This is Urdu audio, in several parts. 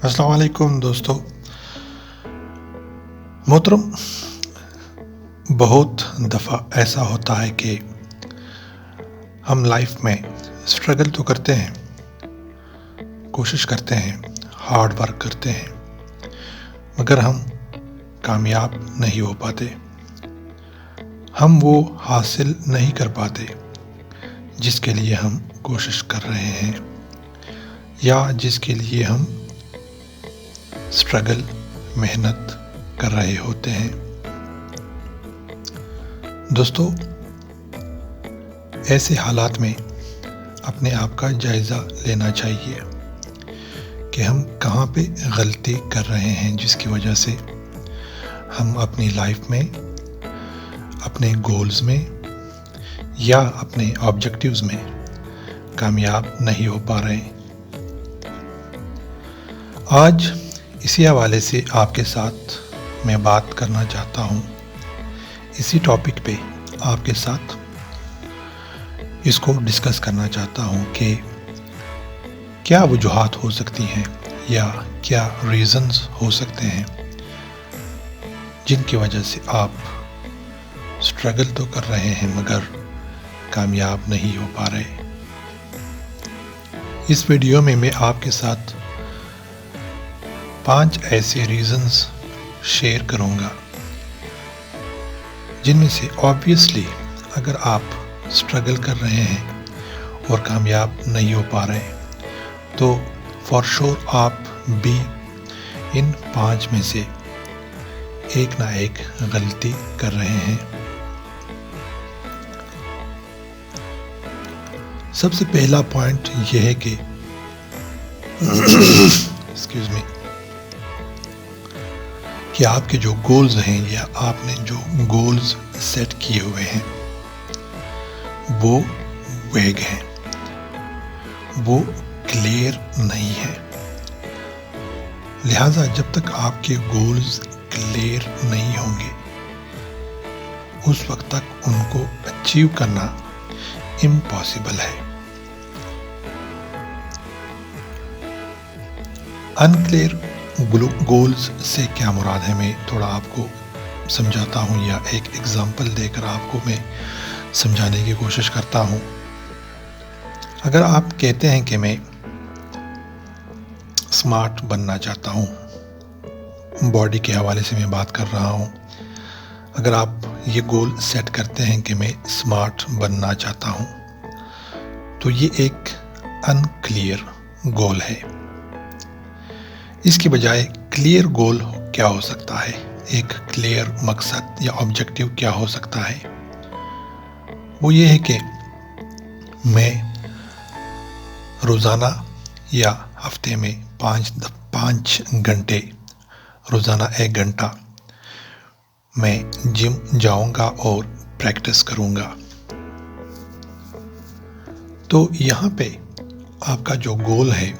السلام علیکم دوستو محترم، بہت دفعہ ایسا ہوتا ہے کہ ہم لائف میں اسٹرگل تو کرتے ہیں، کوشش کرتے ہیں، ہارڈ ورک کرتے ہیں، مگر ہم کامیاب نہیں ہو پاتے، ہم وہ حاصل نہیں کر پاتے جس کے لیے ہم کوشش کر رہے ہیں یا جس کے لیے ہم اسٹرگل محنت کر رہے ہوتے ہیں۔ دوستو، ایسے حالات میں اپنے آپ کا جائزہ لینا چاہیے کہ ہم کہاں پہ غلطی کر رہے ہیں جس کی وجہ سے ہم اپنی لائف میں، اپنے گولز میں یا اپنے آبجیکٹیوز میں کامیاب نہیں ہو پا رہے ہیں۔ آج اسی حوالے سے آپ کے ساتھ میں بات کرنا چاہتا ہوں، اسی ٹاپک پہ آپ کے ساتھ اس کو ڈسکس کرنا چاہتا ہوں کہ کیا وجوہات ہو سکتی ہیں یا کیا ریزنز ہو سکتے ہیں جن کی وجہ سے آپ اسٹرگل تو کر رہے ہیں مگر کامیاب نہیں ہو پا رہے۔ اس ویڈیو میں آپ کے ساتھ 5 ایسے ریزنز شیئر کروں گا جن میں سے آبویسلی اگر آپ اسٹرگل کر رہے ہیں اور کامیاب نہیں ہو پا رہے تو فار شور آپ بھی ان 5 میں سے ایک نہ ایک غلطی کر رہے ہیں۔ سب سے پہلا پوائنٹ یہ ہے کہ ایکسکیوز می کہ آپ کے جو گولز ہیں یا آپ نے جو گولز سیٹ کیے ہوئے ہیں وہ ویگ ہیں، وہ کلیئر نہیں ہے۔ لہٰذا جب تک آپ کے گولز کلیئر نہیں ہوں گے اس وقت تک ان کو اچیو کرنا امپاسبل ہے۔ انکلیئر گولز سے کیا مراد ہے، میں تھوڑا آپ کو سمجھاتا ہوں یا ایک ایگزامپل دے کر آپ کو میں سمجھانے کی کوشش کرتا ہوں۔ اگر آپ کہتے ہیں کہ میں اسمارٹ بننا چاہتا ہوں، باڈی کے حوالے سے میں بات کر رہا ہوں، اگر آپ یہ گول سیٹ کرتے ہیں کہ میں اسمارٹ بننا چاہتا ہوں تو یہ ایک انکلیئر گول ہے۔ اس کے بجائے کلیئر گول کیا ہو سکتا ہے، ایک کلیئر مقصد یا آبجیکٹیو کیا ہو سکتا ہے؟ وہ یہ ہے کہ میں روزانہ یا ہفتے میں 5 گھنٹے، روزانہ 1 گھنٹہ میں جم جاؤں گا اور پریکٹس کروں گا۔ تو یہاں پہ آپ کا جو گول ہے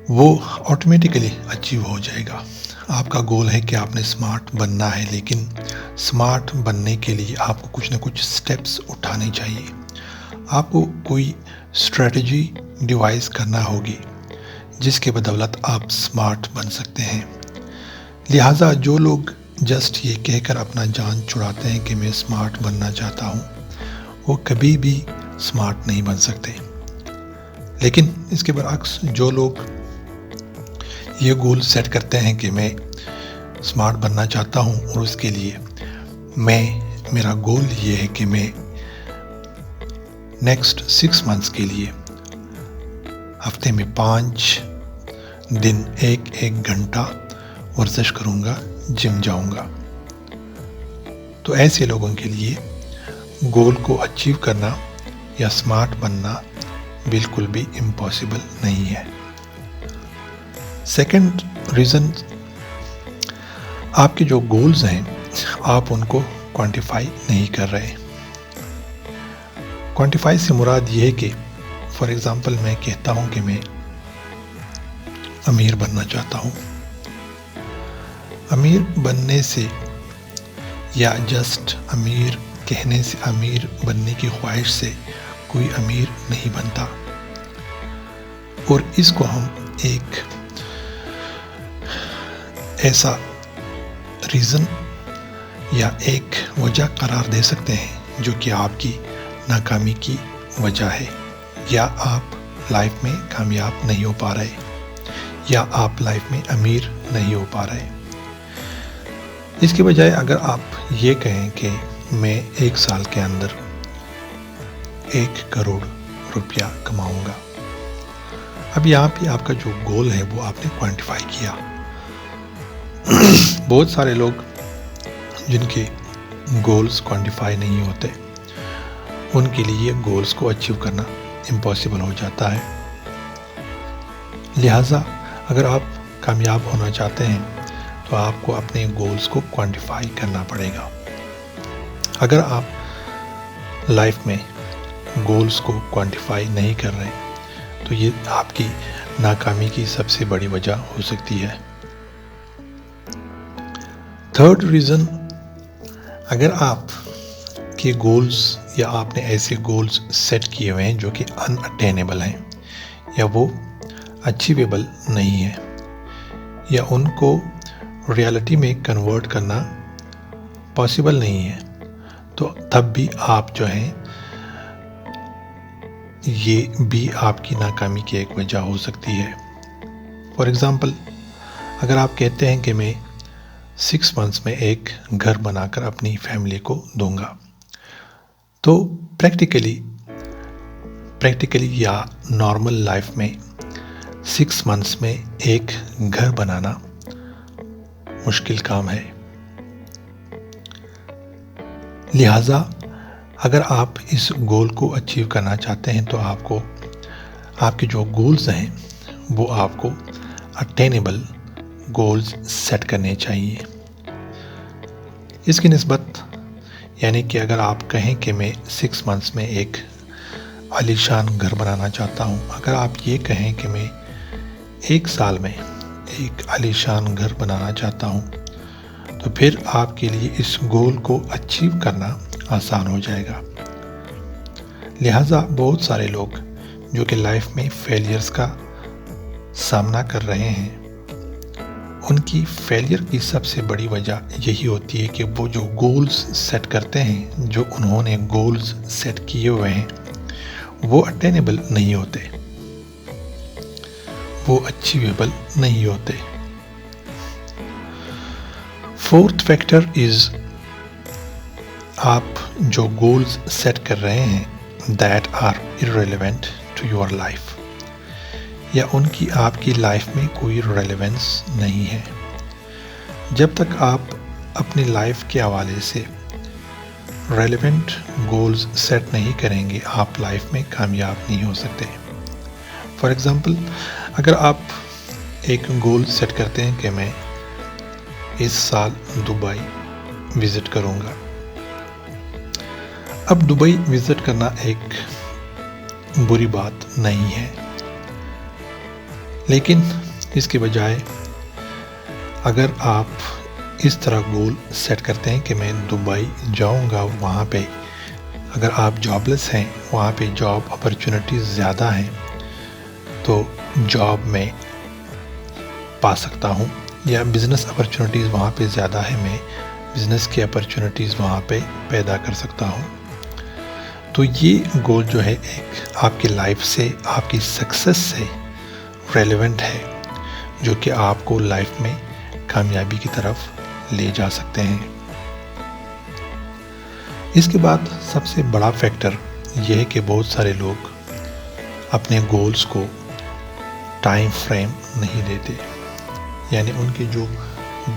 وہ آٹومیٹیکلی اچیو ہو جائے گا۔ آپ کا گول ہے کہ آپ نے اسمارٹ بننا ہے، لیکن اسمارٹ بننے کے لیے آپ کو کچھ نہ کچھ سٹیپس اٹھانے چاہیے، آپ کو کوئی اسٹریٹجی ڈیوائز کرنا ہوگی جس کے بدولت آپ اسمارٹ بن سکتے ہیں۔ لہٰذا جو لوگ جسٹ یہ کہہ کر اپنا جان چھڑاتے ہیں کہ میں اسمارٹ بننا چاہتا ہوں وہ کبھی بھی اسمارٹ نہیں بن سکتے۔ لیکن اس کے برعکس جو لوگ یہ گول سیٹ کرتے ہیں کہ میں اسمارٹ بننا چاہتا ہوں اور اس کے لیے میرا گول یہ ہے کہ میں نیکسٹ 6 منتھس کے لیے ہفتے میں 5 دن 1 گھنٹہ ورزش کروں گا، جم جاؤں گا، تو ایسے لوگوں کے لیے گول کو اچیو کرنا یا اسمارٹ بننا بالکل بھی امپاسبل نہیں ہے۔ سیکنڈ ریزن، آپ کے جو گولز ہیں آپ ان کو کوانٹیفائی نہیں کر رہے۔ کوانٹیفائی سے مراد یہ ہے کہ فار ایگزامپل میں کہتا ہوں کہ میں امیر بننا چاہتا ہوں۔ امیر بننے سے یا جسٹ امیر کہنے سے، امیر بننے کی خواہش سے کوئی امیر نہیں بنتا، اور اس کو ہم ایک ایسا ریزن یا ایک وجہ قرار دے سکتے ہیں جو کہ آپ کی ناکامی کی وجہ ہے، یا آپ لائف میں کامیاب نہیں ہو پا رہے، یا آپ لائف میں امیر نہیں ہو پا رہے۔ اس کے بجائے اگر آپ یہ کہیں کہ میں 1 سال کے اندر 1 کروڑ روپیہ کماؤں گا، اب یہاں پہ آپ کا جو گول ہے وہ آپ نے کوانٹیفائی کیا۔ بہت سارے لوگ جن کے گولز کوانٹیفائی نہیں ہوتے، ان کے لیے گولز کو اچیو کرنا امپاسبل ہو جاتا ہے۔ لہٰذا اگر آپ کامیاب ہونا چاہتے ہیں تو آپ کو اپنے گولز کو کوانٹیفائی کرنا پڑے گا۔ اگر آپ لائف میں گولز کو کوانٹیفائی نہیں کر رہے تو یہ آپ کی ناکامی کی سب سے بڑی وجہ ہو سکتی ہے۔ تھرڈ ریزن، اگر آپ کے گولز یا آپ نے ایسے گولز سیٹ کیے ہوئے ہیں جو کہ ان اٹینیبل ہیں، یا وہ اچیویبل نہیں ہے، یا ان کو ریالٹی میں کنورٹ کرنا پاسبل نہیں ہے، تو تب بھی آپ جو ہیں یہ بھی آپ کی ناکامی کی ایک وجہ ہو سکتی ہے۔ فار ایگزامپل، اگر آپ کہتے ہیں کہ میں 6 منتھس میں ایک گھر بنا کر اپنی فیملی کو دوں گا، تو پریکٹیکلی یا نارمل لائف میں 6 منتھس میں ایک گھر بنانا مشکل کام ہے۔ لہٰذا اگر آپ اس گول کو اچیو کرنا چاہتے ہیں تو آپ کے جو گولز ہیں وہ آپ کو اٹینیبل گولز سیٹ کرنے چاہیے۔ اس کی نسبت یعنی کہ اگر آپ کہیں کہ میں 6 منتھس میں ایک عالی شان گھر بنانا چاہتا ہوں، اگر آپ یہ کہیں کہ میں 1 سال میں ایک عالی شان گھر بنانا چاہتا ہوں، تو پھر آپ کے لیے اس گول کو اچیو کرنا آسان ہو جائے گا۔ لہٰذا بہت سارے لوگ جو کہ لائف میں فیلیئرز کا سامنا کر رہے ہیں، ان کی فیلیئر کی سب سے بڑی وجہ یہی ہوتی ہے کہ وہ جو گولز سیٹ کرتے ہیں، جو انہوں نے گولز سیٹ کیے ہوئے ہیں، وہ اٹینیبل نہیں ہوتے، وہ اچیویبل نہیں ہوتے۔ فورتھ فیکٹر از، آپ جو گولز سیٹ کر رہے ہیں that are irrelevant to your life, یا ان کی آپ کی لائف میں کوئی ریلیونس نہیں ہے۔ جب تک آپ اپنی لائف کے حوالے سے ریلیونٹ گولز سیٹ نہیں کریں گے، آپ لائف میں کامیاب نہیں ہو سکتے۔ فار ایگزامپل، اگر آپ ایک گول سیٹ کرتے ہیں کہ میں اس سال دبئی وزٹ کروں گا، اب دبئی وزٹ کرنا ایک بری بات نہیں ہے، لیکن اس کے بجائے اگر آپ اس طرح گول سیٹ کرتے ہیں کہ میں دبئی جاؤں گا، وہاں پہ اگر آپ جاب لیس ہیں، وہاں پہ جاب اپرچونٹیز زیادہ ہیں، تو جاب میں پا سکتا ہوں، یا بزنس اپرچونٹیز وہاں پہ زیادہ ہے، میں بزنس کی اپرچونٹیز وہاں پہ پیدا کر سکتا ہوں۔ تو یہ گول جو ہے ایک آپ کی لائف سے، آپ کی سکسس سے ریلیونٹ ہے، جو کہ آپ کو لائف میں کامیابی کی طرف لے جا سکتے ہیں۔ اس کے بعد سب سے بڑا فیکٹر یہ ہے کہ بہت سارے لوگ اپنے گولز کو ٹائم فریم نہیں دیتے، یعنی ان کے جو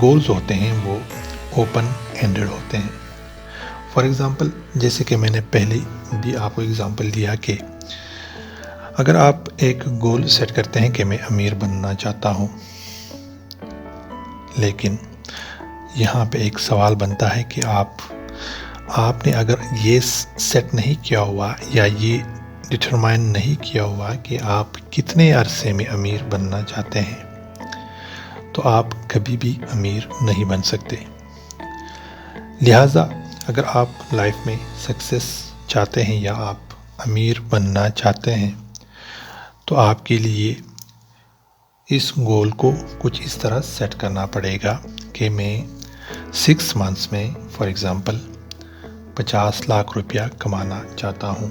گولز ہوتے ہیں وہ اوپن اینڈڈ ہوتے ہیں۔ فار ایگزامپل، جیسے کہ میں نے پہلے بھی آپ کو ایگزامپل دیا کہ اگر آپ ایک گول سیٹ کرتے ہیں کہ میں امیر بننا چاہتا ہوں، لیکن یہاں پہ ایک سوال بنتا ہے کہ آپ نے اگر یہ سیٹ نہیں کیا ہوا یا یہ ڈٹرمائن نہیں کیا ہوا کہ آپ کتنے عرصے میں امیر بننا چاہتے ہیں، تو آپ کبھی بھی امیر نہیں بن سکتے۔ لہٰذا اگر آپ لائف میں سکسس چاہتے ہیں یا آپ امیر بننا چاہتے ہیں، تو آپ کے لیے اس گول کو کچھ اس طرح سیٹ کرنا پڑے گا کہ میں 6 منتھس میں فار ایگزامپل 50 لاکھ روپیہ کمانا چاہتا ہوں،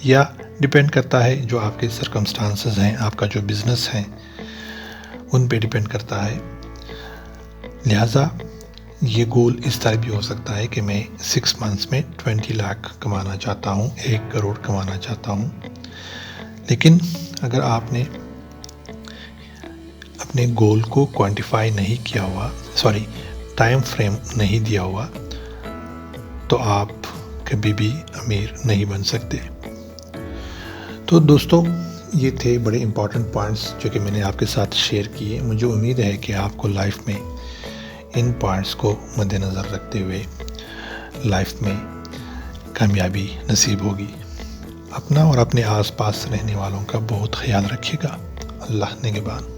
یا ڈپینڈ کرتا ہے جو آپ کے سرکمسٹانسز ہیں، آپ کا جو بزنس ہے ان پہ ڈپینڈ کرتا ہے۔ لہٰذا یہ گول اس طرح بھی ہو سکتا ہے کہ میں 6 منتھس میں 20 لاکھ کمانا چاہتا ہوں، 1 کروڑ کمانا چاہتا ہوں۔ لیکن اگر آپ نے اپنے گول کو کوانٹیفائی نہیں کیا ہوا، ٹائم فریم نہیں دیا ہوا، تو آپ کبھی بھی امیر نہیں بن سکتے۔ تو دوستو، یہ تھے بڑے امپورٹنٹ پوائنٹس جو کہ میں نے آپ کے ساتھ شیئر کیے۔ مجھے امید ہے کہ آپ کو لائف میں ان پوائنٹس کو مد نظر رکھتے ہوئے لائف میں کامیابی نصیب ہوگی۔ اپنا اور اپنے آس پاس رہنے والوں کا بہت خیال رکھیے گا۔ اللہ نگہبان۔